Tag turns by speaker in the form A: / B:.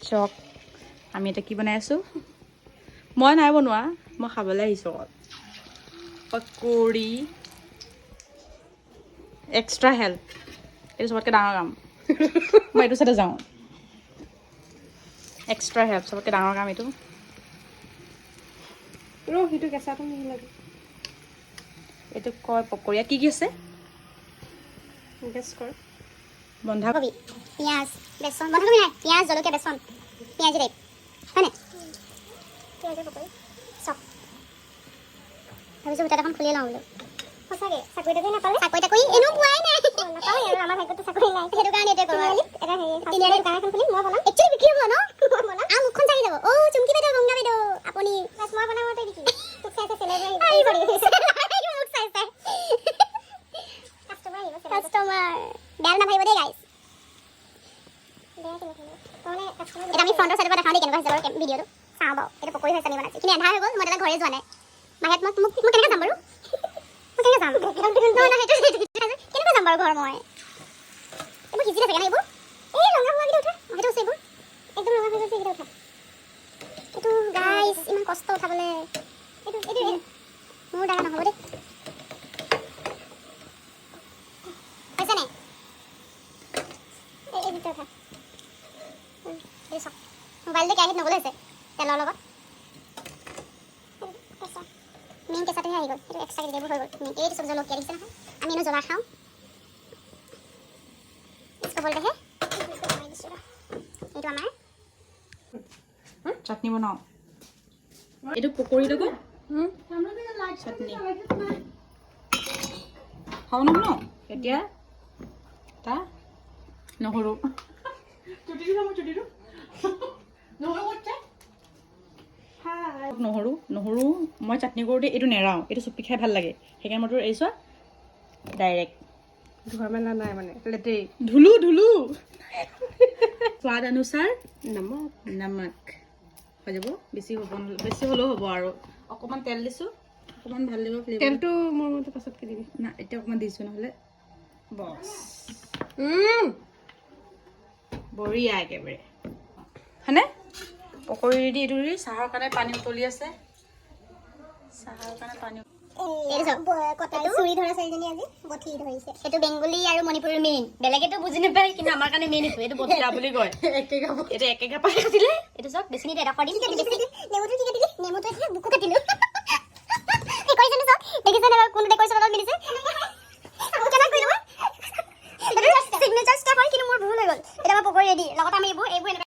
A: চক আমি এটা কি বনাই আছোঁ মই নাই বনোৱা মই খাবলৈ আহিছোঁ অকল পকৰি এক্সট্ৰা হেল্প এইটো চবতকৈ ডাঙৰ কাম মই এইটো চাইডে যাওঁ এক্সট্ৰা হেল্প চবতকৈ ডাঙৰ কাম এইটো
B: সেইটো কেঁচাটো মোক লাগে
A: এইটো কয় পকৰীয়া কি কি আছে
B: গেছ কৰ
C: বন্ধাকবি পিঁয়াজ বেচন বন্ধাকবি নাই পিঁয়াজ জলকীয়া বেচন পিঁয়াজি টাইপ হয়নে পিঁয়াজৰ পকৰি চক ভাবিছোঁ গোটা এখন খুলিয়ে লওঁ বোলো সঁচাকৈ চাকৰি তাকৰি নাপালে চাকৰি তাকৰি এনেও পোৱাই নাই নাপায় আৰু আমাৰ ভাগ্যতো চাকৰি নাই সেইটো কাৰণে এইটোৱে কৰোঁ এটা তিনিআলি দোকান এখন খুলি মই বনাম একচুৱেলি বিক্ৰী হ'ব ন বনাম আৰু মুখখন চাগি যাব অ' চুমকি বাইদেউ গংগা বাইদেউ আপুনি মই বনাম মতে বিক্ৰী তোক চাই চাই চেলেব্ৰেট মোক চাই চাই কাষ্টমাৰ বেয়া নাভাবিব দেই গাইজ এটা আমি ফ্ৰণ্টৰ চাইডৰ পৰা দেখাওঁ দেই কেনেকুৱা হৈছে বাৰু ভিডিঅ'টো চাওঁ বাৰু এইটো পকৰি হৈছে নি বনাইছে কিন্তু এন্ধাৰ হৈ গ'ল মই ঘৰে যোৱা নাই মাহত মোক কেনেকৈ যাম বাৰু মই কেনেকৈ যাম কেনেকৈ যাম বাৰু ঘৰ মই এইবোৰ সিজি থাকে না এইবোৰ এই ৰঙা হোৱাকেইটা উঠা সেইটো হৈছে এইবোৰ একদম ৰঙা হৈ গৈছে এইকেইটা উঠা এইটো গাইজ ইমান কষ্ট উঠাবলৈ এইটো মোৰ দ্বাৰা নহ'ব দেই হৈছে নাই এই ভিতৰত উঠা এই চাওক মোবাইলটো কেৰাহীত নগ'লে হৈছে তেলৰ লগত মেইন কেঁচাটোহে আহি গ'ল এইটো এক্সট্ৰাকৈ দিলে হৈ গ'ল এইটো চব জলকীয়া দিছে নহয় আমি এনেও জ্বলা খাওঁ বলতেহে এইটো আমাৰ
A: চাটনি বনাওঁ এইটো পকৰি লগত চাটনি খাওঁ ন এতিয়া তা নহৰু নহৰু মই চাটনি কৰোঁতে এইটো নেৰাওঁ এইটো চুপি খাই ভাল লাগে সেইকাৰণে মই তোৰ এৰিছোঁ ডাইৰেক্ট
B: ধোৱা মেলা নাই মানে লেতেই
A: ধুলো সোৱাদ অনুসাৰ নমক হৈ যাব বেছি হ'ব বেছি হ'লেও হ'ব আৰু অকণমান তেল দিছোঁ অকণমান ভাল লাগিব
B: তেলটো মোৰ মতে পাছতকৈ দিবি
A: না এতিয়া অকণমান দিছোঁ নহ'লে বছ বঢ়িয়া একেবাৰে হয়নে পকৰি দি এইটো দি চাহৰ কাৰণে পানী উতলি আছে চাহৰ কাৰণে পানী
C: চুৰি ধৰা ছোৱালীজনী আজি বঠি ধৰিছে এইটো বেংগলী আৰু মণিপুৰী মেইন বেলেগেতো বুজি নাপায় কিন্তু আমাৰ কাৰণে মেইন এইটো বঠিয়া বুলি কয় এইটো একে কাপা কাটিলে এইটো চব বেছি নিদিয়ে এডোখৰ দিম নেমুটো কি কাটিলি নেমুটো বুকু কাটিলো দেখিছেনে চব দেখিছেনে বাৰু কোনটো ডেকৰেশ্যন অলপ মিলিছে চিগনেচাৰ ষ্টেপ হয় কিন্তু মোৰ ভুল হৈ গ'ল এতিয়া মই পকৰি ৰেডি লগত আমি এইবোৰ